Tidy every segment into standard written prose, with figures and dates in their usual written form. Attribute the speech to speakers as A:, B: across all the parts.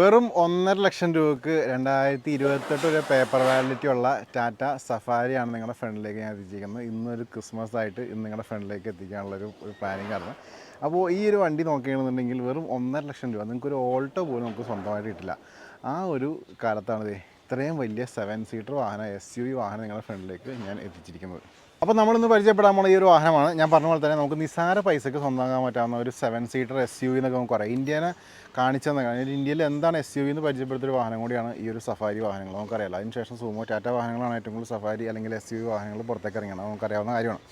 A: വെറും 1,50,000 രൂപയ്ക്ക് 2028 ഒരു പേപ്പർ വാലിഡിറ്റി ഉള്ള ടാറ്റ സഫാരിയാണ് നിങ്ങളുടെ ഫ്രണ്ടിലേക്ക് ഞാൻ എത്തിച്ചിരിക്കുന്നത്. ഇന്നൊരു ക്രിസ്മസ് ആയിട്ട് ഇന്ന് നിങ്ങളുടെ ഫ്രണ്ടിലേക്ക് എത്തിക്കാനുള്ളൊരു പ്ലാനിങ് ആണ്. അപ്പോൾ ഈ ഒരു വണ്ടി നോക്കുകയാണെന്നുണ്ടെങ്കിൽ വെറും 1,50,000 രൂപ നിങ്ങൾക്കൊരു ഓൾട്ടോ പോലും നമുക്ക് സ്വന്തമായിട്ട് കിട്ടില്ല. ആ ഒരു കാലത്താണ് ഇത്രയും വലിയ 7 സീറ്റർ വാഹനം, SUV വാഹനം നിങ്ങളുടെ ഫ്രണ്ടിലേക്ക് ഞാൻ എത്തിച്ചിരിക്കുന്നത്. അപ്പോൾ നമ്മളിന്ന് പരിചയപ്പെടാൻ പോകുന്ന ഈ ഒരു വാഹനമാണ് ഞാൻ പറഞ്ഞ പോലെ തന്നെ നമുക്ക് നിസ്സാര പൈസയ്ക്ക് സ്വന്തമാക്കാൻ പറ്റാവുന്ന ഒരു 7 സീറ്റർ SUV എന്നൊക്കെ നമുക്ക് പറയാം. ഇന്ത്യനെ കാണിച്ചെന്ന് ഇന്ത്യയിൽ എന്താണ് SUV എന്ന് പരിചയപ്പെടുത്തിയൊരു വാഹനം കൂടിയാണ് ഈ ഒരു സഫാരി വാഹനങ്ങൾ. നമുക്കറിയാം അതിനുശേഷം സൂമോ ടാറ്റ വാഹനങ്ങളാണ് ഏറ്റവും കൂടുതൽ സഫാരി അല്ലെങ്കിൽ SUV വാഹനങ്ങൾ പുറത്തേക്ക് ഇറങ്ങിയത്, നമുക്കറിയാവുന്ന കാര്യമാണ്.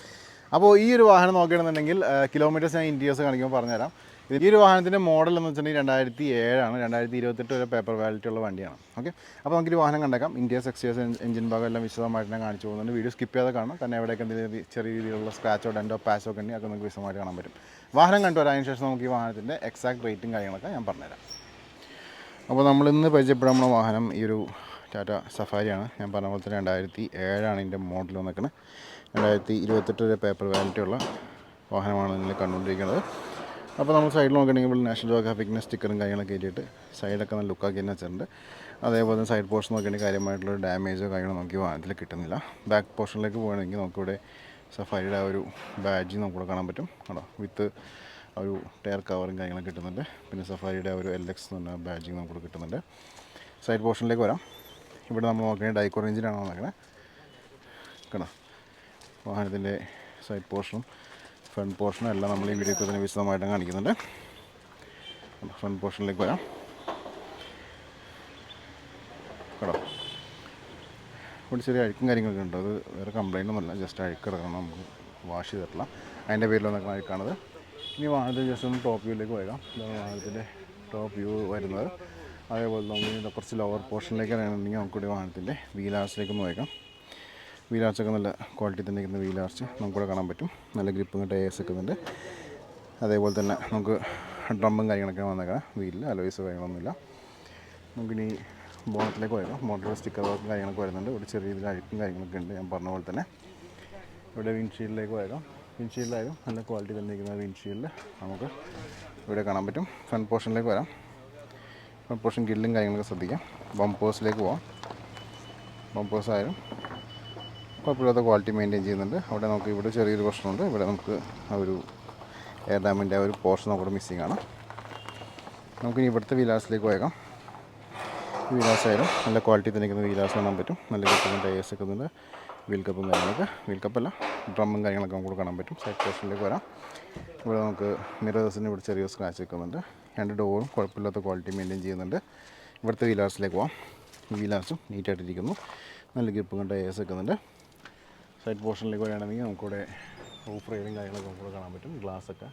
A: അപ്പോൾ ഈ ഒരു വാഹനം നോക്കുകയാണെന്നുണ്ടെങ്കിൽ കിലോമീറ്റേഴ്സ് ഞാൻ ഇൻറ്റീരിയേഴ്സ് കാണിക്കുമ്പോൾ പറഞ്ഞുതരാം. ഈ ഒരു വാഹനത്തിൻ്റെ മോഡൽ എന്ന് വെച്ചിട്ടുണ്ടെങ്കിൽ 2007 ആണ്. 2028 വരെ പേപ്പർ വാലിഡിറ്റി ഉള്ള വണ്ടിയാണ്. ഓക്കെ, അപ്പോൾ നമുക്കൊരു വാഹനം കണ്ടേക്കാം. ഇൻറ്റീരിയേഴ്സ് എക്സ്റ്റീരിയേഴ്സ് എഞ്ചിൻ ഭാഗം എല്ലാം വിശദമായിട്ട് ഞാൻ കാണിച്ചു പോകുന്നുണ്ട്. വീഡിയോ സ്കിപ്പ് ചെയ്താൽ കാണാം. കാരണം എവിടെയൊക്കെ എന്തെങ്കിലും ചെറിയ രീതിയിലുള്ള സ്ക്രാച്ചോ ഡെൻറ്റോ പാച്ചോ ഒക്കെ ഉണ്ടെങ്കിൽ അതൊക്കെ നമുക്ക് വിശദമായിട്ട് കാണാൻ പറ്റും. വാഹനം കണ്ടുവരാൻ ശേഷം നമുക്ക് ഈ വാഹനത്തിൻ്റെ എക്സാക്ട് റേറ്റും കാര്യങ്ങളൊക്കെ ഞാൻ പറഞ്ഞുതരാം. അപ്പോൾ നമ്മളിന്ന് പരിചയപ്പെടാൻ പോകുന്ന വാഹനം ഈ ഒരു ടാറ്റ സഫാരിയാണ്. ഞാൻ പറഞ്ഞ പോലെ തന്നെ 2007 ആണ് ഇതിൻ്റെ മോഡൽ വന്നിരിക്കുന്നത്. 2028 വരെ പേപ്പർ വാലിഡിറ്റി ഉള്ള വാഹനമാണ് നിങ്ങൾ കണ്ടുകൊണ്ടിരിക്കുന്നത്. അപ്പോൾ നമ്മൾ സൈഡിൽ നോക്കുകയാണെങ്കിൽ ഇവിടെ നാഷണൽ ജോഗ്രാഫിക്കിൻ്റെ സ്റ്റിക്കറും കാര്യങ്ങളൊക്കെ കയറ്റിയിട്ട് സൈഡൊക്കെ നല്ല ലുക്കാക്കി തന്നെ വെച്ചിട്ടുണ്ട്. അതേപോലെ തന്നെ സൈഡ് പോർഷൻ നോക്കുകയാണെങ്കിൽ കാര്യമായിട്ടുള്ള ഡാമേജോ കാര്യങ്ങളോ നമുക്ക് വാഹനത്തിൽ കിട്ടുന്നില്ല. ബാക്ക് പോർഷനിലേക്ക് പോകുകയാണെങ്കിൽ നമുക്കിവിടെ സഫാരിയുടെ ആ ഒരു ബാഡ്ജ് നമുക്കിവിടെ കാണാൻ പറ്റും കേട്ടോ. വിത്ത് ഒരു ടയർ കവറും കാര്യങ്ങളൊക്കെ കിട്ടുന്നുണ്ട്. പിന്നെ സഫാരിയുടെ ഒരു LX എന്ന് പറഞ്ഞ ബാഡ്ജിങ് നമുക്ക് കിട്ടുന്നുണ്ട്. സൈഡ് പോർഷനിലേക്ക് വരാം. ഇവിടെ നമ്മൾ നോക്കുകയാണെങ്കിൽ ഡൈക്കോർ എഞ്ചിനാണ് നോക്കുന്നത് കേട്ടോ. വാഹനത്തിൻ്റെ സൈഡ് പോർഷനും ഫ്രണ്ട് പോർഷനും എല്ലാം നമ്മൾ ഈ വീഡിയോയിൽ തന്നെ വിശദമായിട്ട് കാണിക്കുന്നുണ്ട്. ഫ്രണ്ട് പോർഷനിലേക്ക് വരാം കേട്ടോ. ഇവിടെ ചെറിയ അഴുക്കും കാര്യങ്ങളൊക്കെ ഉണ്ട്. അത് വേറെ കംപ്ലൈൻ്റ് ഒന്നുമില്ല, ജസ്റ്റ് അഴുക്കിറക്കണം, നമുക്ക് വാഷ് ചെയ്തിട്ടില്ല, അതിൻ്റെ പേരിൽ വന്നേക്കുന്ന അഴുക്കാണത്. ഇനി വാഹനത്തിൽ ജസ്റ്റ് ഒന്ന് ടോപ്പ് വ്യൂയിലേക്ക് വരാം. ഇതാണ് വാഹനത്തിൻ്റെ ടോപ്പ് വ്യൂ വരുന്നത്. അതേപോലെ നമുക്ക് കുറച്ച് ലോവർ പോർഷനിലേക്ക് ഇറങ്ങണമെങ്കിൽ നമുക്കിവിടെ വാഹനത്തിൻ്റെ വീലാർച്ചിലേക്ക് ഒന്ന് വയ്ക്കാം. വീലാർച്ചൊക്കെ നല്ല ക്വാളിറ്റി തന്നെ ഇരിക്കുന്ന വീലാർച്ച് നമുക്കിവിടെ കാണാൻ പറ്റും. നല്ല ഗ്രിപ്പും ടയേഴ്സ് വെക്കുന്നുണ്ട്. അതേപോലെ തന്നെ നമുക്ക് ഡ്രമ്മും കാര്യങ്ങളൊക്കെ വന്നേക്കാം. വീലിൽ അലോയ്സോ കാര്യങ്ങളൊന്നുമില്ല. നമുക്കിനി ബോണറ്റിലേക്ക് വരാം. ബോണറ്റിൽ സ്റ്റിക്കർ വർക്കും കാര്യങ്ങളൊക്കെ വരുന്നുണ്ട്. ഇവിടെ ചെറിയ രീതിയിൽ അഴുക്കും കാര്യങ്ങളൊക്കെ ഉണ്ട്. ഞാൻ പറഞ്ഞ പോലെ തന്നെ ഇവിടെ വിൻഷീൽഡിലേക്ക് വരാം. വിൻഷീൽഡിലായാലും നല്ല ക്വാളിറ്റി തന്നെ ഇരിക്കുന്ന വിൻഷീൽഡ് നമുക്ക് ഇവിടെ കാണാൻ പറ്റും. ഫ്രണ്ട് പോർഷനിലേക്ക് വരാം. ഫ്രണ്ട് പോർഷൻ ഗില്ലും കാര്യങ്ങളൊക്കെ ശ്രദ്ധിക്കാം. ബമ്പേഴ്സിലേക്ക് പോവാം. ബമ്പേഴ്സായാലും കുഴപ്പമില്ലാത്ത ക്വാളിറ്റി മെയിൻറ്റെയിൻ ചെയ്യുന്നുണ്ട്. അവിടെ നമുക്ക് ഇവിടെ ചെറിയൊരു പ്രശ്നമുണ്ട്. ഇവിടെ നമുക്ക് ആ ഒരു എയർ ഡാമിൻ്റെ ആ ഒരു പോർഷൻ നമുക്ക് മിസ്സിംഗ് ആണ്. നമുക്കിനി ഇവിടുത്തെ വീലാർസിലേക്ക് പോയേക്കാം. ഈ വീലാർസായാലും നല്ല ക്വാളിറ്റി തന്നെ ഇരിക്കുന്ന വീലാർസ് കാണാൻ പറ്റും. നല്ല കിട്ടുന്ന ടയേഴ്സ് വെക്കുന്നുണ്ട്. വീൽ കപ്പും കാര്യങ്ങളൊക്കെ, വീൽ കപ്പല്ല ഡ്രമ്മും കാര്യങ്ങളൊക്കെ നമുക്ക് കാണാൻ പറ്റും. സൈഡ് പോർഷനിലേക്ക് വരാം. ഇവിടെ നമുക്ക് മിറേഴ്സിന് ഇവിടെ ചെറിയ സ്ക്രാച്ച് വെക്കുന്നുണ്ട്. രണ്ട് ഡോറും കുഴപ്പമില്ലാത്ത ക്വാളിറ്റി മെയിൻറ്റെയിൻ ചെയ്യുന്നുണ്ട്. ഇവിടുത്തെ വീലാർസിലേക്ക് പോകാം. ഈ വീലാർസും നീറ്റായിട്ടിരിക്കുന്നു. നല്ല ഗ്രിപ്പും ടയേഴ്സ് വെക്കുന്നുണ്ട്. സൈഡ് പോർഷനിലേക്ക് വരികയാണെങ്കിൽ നമുക്കിവിടെ റൂഫ് റെയിലും കാര്യങ്ങളൊക്കെ നമുക്കിവിടെ കാണാൻ പറ്റും. ഗ്ലാസ്സൊക്കെ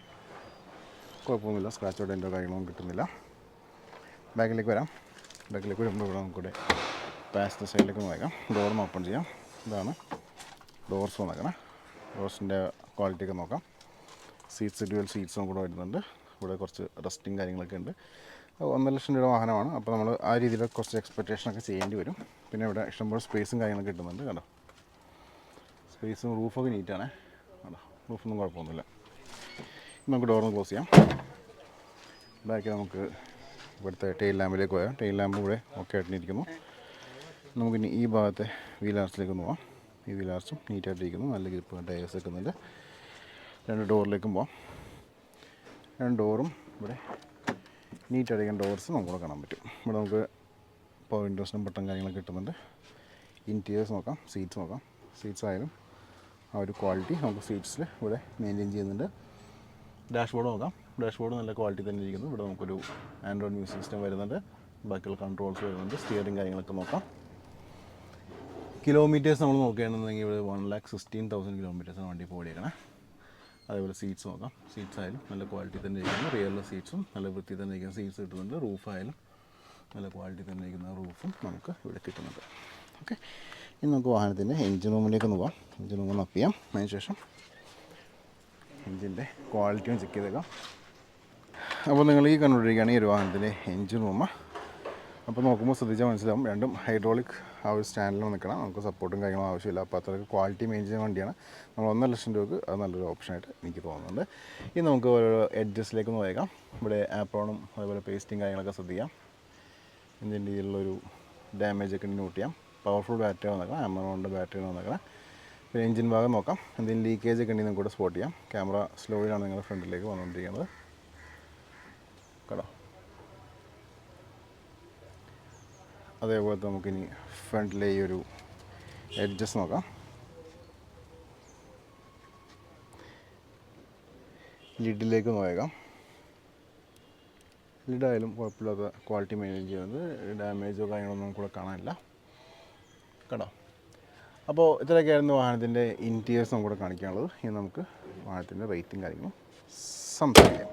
A: കുഴപ്പമൊന്നുമില്ല, സ്ക്രാച്ചോ ഡെൻറ്റോ കാര്യങ്ങളൊന്നും കിട്ടുന്നില്ല. ബാക്കിലേക്ക് വരാം. ബാക്കിലേക്ക് വരുമ്പോൾ ഇവിടെ നമുക്കിവിടെ പാസഞ്ചർ സൈഡിലേക്ക് നോക്കാം. ഡോറിന് ഓപ്പൺ ചെയ്യാം. ഇതാണ് ഡോർസ് നോക്കണം. ഡോർസിൻ്റെ ക്വാളിറ്റിയൊക്കെ നോക്കാം. സീറ്റ്സ് ഡ്യുവൽ സീറ്റ്സ് നമുക്കിവിടെ വരുന്നുണ്ട്. ഇവിടെ കുറച്ച് റസ്റ്റിങ് കാര്യങ്ങളൊക്കെ ഉണ്ട്. 1,00,000 രൂപ വാഹനമാണ്. അപ്പോൾ നമ്മൾ ആ രീതിയിൽ കുറച്ച് എക്സ്പെക്റ്റേഷനൊക്കെ ചെയ്യേണ്ടി വരും. പിന്നെ ഇവിടെ ഇഷ്ടംപോലെ സ്പേസും കാര്യങ്ങളൊക്കെ കിട്ടുന്നുണ്ട് കേട്ടോ. സ്പേസും റൂഫൊക്കെ നീറ്റാണ് കേട്ടോ. റൂഫൊന്നും കുഴപ്പമൊന്നുമില്ല. നമുക്ക് ഡോറിന് ക്ലോസ് ചെയ്യാം. ബാക്കി നമുക്ക് ഇവിടുത്തെ ടെയിൽ ലാമ്പിലേക്ക് പോയാൽ ടെയിൽ ലാമ്പ് ഇവിടെ ഓക്കെ ആയിട്ടിരിക്കുന്നു. നമുക്കിനി ഈ ഭാഗത്തെ വീലാർച്ചിലേക്ക് പോകാം. ഈ വീലാർച്ചും നീറ്റായിട്ടിരിക്കുന്നു. നല്ല ഗ്രിപ്പ് ടയേഴ്സ് വെക്കുന്നുണ്ട്. രണ്ട് ഡോറിലേക്കും പോകാം. രണ്ട് ഡോറും ഇവിടെ നീറ്റായിരിക്കുന്ന ഡോർസ് നമുക്കിവിടെ കാണാൻ പറ്റും. ഇവിടെ നമുക്ക് പവർ വിൻഡോസിനും ബട്ടൺ കാര്യങ്ങളൊക്കെ കിട്ടുന്നുണ്ട്. ഇൻറ്റീരിയേഴ്സ് നോക്കാം. സീറ്റ്സ് നോക്കാം. സീറ്റ്സ് ആയാലും ആ ഒരു ക്വാളിറ്റി നമുക്ക് സീറ്റ്സിൽ ഇവിടെ മെയിൻറ്റെയിൻ ചെയ്യുന്നുണ്ട്. ഡാഷ്ബോർഡ് നോക്കാം. ഡാഷ്ബോർഡ് നല്ല ക്വാളിറ്റി തന്നെ ഇരിക്കുന്നു. ഇവിടെ നമുക്കൊരു ആൻഡ്രോയിഡ് മ്യൂസിക് സിസ്റ്റം വരുന്നുണ്ട്. ബാക്കിയുള്ള കൺട്രോൾസ് വരുന്നുണ്ട്. സ്റ്റിയറിംഗ് കാര്യങ്ങളൊക്കെ നോക്കാം. കിലോമീറ്റേഴ്സ് നമ്മൾ നോക്കുകയാണെന്നുണ്ടെങ്കിൽ ഇവിടെ 1,16,000 കിലോമീറ്റേഴ്സാണ് വണ്ടി ഇപ്പോൾ ഓടിയേക്കണേ. അതേപോലെ സീറ്റ്സ് നോക്കാം. സീറ്റ്സ് ആയാലും നല്ല ക്വാളിറ്റി തന്നെ ഇരിക്കുന്നു. റിയറിലെ സീറ്റ്സും നല്ല വൃത്തി തന്നെ ഇരിക്കുന്ന സീറ്റ്സ് കിട്ടുന്നുണ്ട്. റൂഫായാലും നല്ല ക്വാളിറ്റി തന്നെ ഇരിക്കുന്ന റൂഫും നമുക്ക് ഇവിടെ കിട്ടുന്നുണ്ട്. ഓക്കെ, ഇനി നമുക്ക് വാഹനത്തിൻ്റെ എൻജിൻ റൂമിലേക്ക് പോകാം. എൻജിൻ റൂം അപ്പ് ചെയ്യാം. അതിനുശേഷം എൻജിൻ്റെ ക്വാളിറ്റിയും ചെക്ക് ചെയ്തേക്കാം. അപ്പോൾ നിങ്ങൾ ഈ കണ്ടുകൊണ്ടിരിക്കുകയാണ് ഈ ഒരു വാഹനത്തിൻ്റെ എൻജിൻ റൂം. അപ്പോൾ നോക്കുമ്പോൾ ശ്രദ്ധിച്ചാൽ മനസ്സിലാവും രണ്ടും ഹൈഡ്രോളിക് ആ ഒരു സ്റ്റാൻഡിൽ നിൽക്കണം. നമുക്ക് സപ്പോർട്ടും കാര്യങ്ങളും ആവശ്യമില്ല. അപ്പോൾ അത്രയ്ക്ക് ക്വാളിറ്റി മെയിൻ ചെയ്യുന്ന വണ്ടിയാണ്. നമ്മൾ 1,00,000 രൂപക്ക് അത് നല്ലൊരു ഓപ്ഷനായിട്ട് എനിക്ക് തോന്നുന്നുണ്ട്. ഇനി നമുക്ക് ഓരോ എഡ്ജസിലേക്ക് നോക്കാം. ഇവിടെ ആപ്രോണും അതേപോലെ പേസ്റ്റിങ് കാര്യങ്ങളൊക്കെ ശ്രദ്ധിക്കാം. ഇതിൻ്റെ ഇതിലുള്ളൊരു ഡാമേജൊക്കെ നോട്ട് ചെയ്യാം. പവർഫുൾ ബാറ്ററി വന്നേക്കാം, ആമറോണിൻ്റെ ബാറ്ററി വന്നേക്കാം. പിന്നെ എഞ്ചിൻ ഭാഗം നോക്കാം, എന്തെങ്കിലും ലീക്കേജ് ഒക്കെ ഉണ്ടെങ്കിൽ കൂടെ സ്പോട്ട് ചെയ്യാം. ക്യാമറ സ്ലോയിലാണ് നിങ്ങളുടെ ഫ്രണ്ടിലേക്ക് വന്നുകൊണ്ടിരിക്കുന്നത് കേട്ടോ. അതേപോലെ നമുക്കിനി ഫ്രണ്ടിലെ ഈ ഒരു എഡ്ജസ് നോക്കാം. ലിഡിലേക്ക് നോക്കാം. ലിഡായാലും കുഴപ്പമില്ലാത്ത ക്വാളിറ്റി മെയിൻറ്റെയിൻ ചെയ്യുന്നത്, ഡാമേജോ കാര്യങ്ങളൊന്നും കൂടെ കാണാനില്ല കേട്ടോ. അപ്പോൾ ഇത്രയൊക്കെയായിരുന്നു വാഹനത്തിൻ്റെ ഇൻറ്റീരിയേഴ്സും കൂടെ കാണിക്കാനുള്ളത്. ഇനി നമുക്ക് വാഹനത്തിൻ്റെ റേറ്റും കാര്യങ്ങളും സംസാരിക്കാം.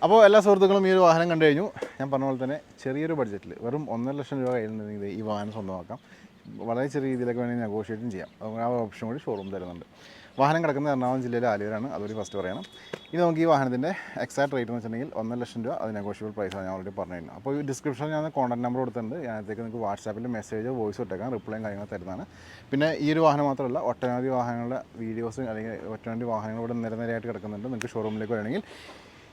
A: അപ്പോൾ എല്ലാ സുഹൃത്തുക്കളും ഈ ഒരു വാഹനം കണ്ടു കഴിഞ്ഞു. ഞാൻ പറഞ്ഞ പോലെ തന്നെ ചെറിയൊരു ബഡ്ജറ്റിൽ വെറും 1.5 ലക്ഷം രൂപ കയ്യിലുണ്ടെങ്കിൽ ഈ വാഹനം സ്വന്തമാക്കാം. വളരെ ചെറിയ രീതിയിലൊക്കെ വേണമെങ്കിൽ നെഗോഷിയേറ്റും ചെയ്യാം. ആ ഓപ്ഷൻ കൂടി ഷോറൂം തരുന്നുണ്ട്. വാഹനം കിടക്കുന്നത് എറണാകുളം ജില്ലയിലെ ആലുവയിലാണ്, അതൊരു ഫസ്റ്റ് പറയണം. ഇനി നമുക്ക് ഈ വാഹനത്തിൻ്റെ എക്സാക്ട് റേറ്റ് എന്ന് വെച്ചിട്ടുണ്ടെങ്കിൽ 1.5 ലക്ഷം രൂപ, അത് നെഗോഷ്യബിൾ പ്രൈസാണ് ഞാൻ ഓൾറെഡി പറഞ്ഞിരുന്നു. അപ്പോൾ ഈ ഡിസ്ക്രിപ്ഷനിൽ ഞാൻ കോൺടാക്ട് നമ്പർ കൊടുത്തിട്ടുണ്ട്. അതിനകത്തേക്ക് നിങ്ങൾക്ക് വാട്സാപ്പിൽ മെസ്സേജ് വോയിസ് ഇട്ടേക്കാം, റിപ്ലൈയും കാര്യങ്ങൾ തരുന്നതാണ്. പിന്നെ ഈ ഒരു വാഹനം മാത്രമല്ല, ഒട്ടനവധി വാഹനങ്ങളുടെ വീഡിയോസ് അല്ലെങ്കിൽ ഒട്ടനവധി വാഹനങ്ങൾ ഇവിടെ നിരനിരയായിട്ട് കിടക്കുന്നുണ്ട്. നിങ്ങൾക്ക് ഷോറൂമിലേക്ക് വരണമെങ്കിൽ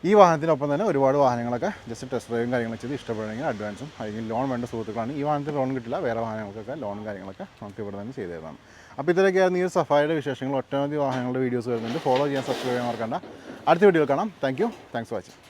A: ഈ വാഹനത്തിനൊപ്പം തന്നെ ഒരുപാട് വാഹനങ്ങളൊക്കെ ജസ്റ്റ് ടെസ്റ്റ് ഡ്രൈവും കാര്യങ്ങളൊക്കെ ചെയ്ത് ഇഷ്ടപ്പെടുകയാണെങ്കിൽ അഡ്വാൻസും അല്ലെങ്കിൽ ലോൺ വേണ്ട സുഹൃത്തുക്കളാണ്. ഈ വാഹനത്തിൽ ലോൺ കിട്ടില്ല, വേറെ വാഹനങ്ങൾക്കൊക്കെ ലോണും കാര്യങ്ങളൊക്കെ നമുക്ക് ഇവിടെ തന്നെ ചെയ്തു തരുന്നതാണ്. അപ്പോൾ ഇത്രയൊക്കെയായിരുന്നു ഈ സഫാരിയുടെ വിശേഷങ്ങൾ. ഒട്ടനവധി വാഹനങ്ങളുടെ വീഡിയോസ് വരുന്നുണ്ട്. ഫോളോ ചെയ്യാൻ, സബ്സ്ക്രൈബ് ചെയ്യാൻ മറക്കണ്ട. അടുത്ത വീഡിയോ കാണാം. Thanks for watching.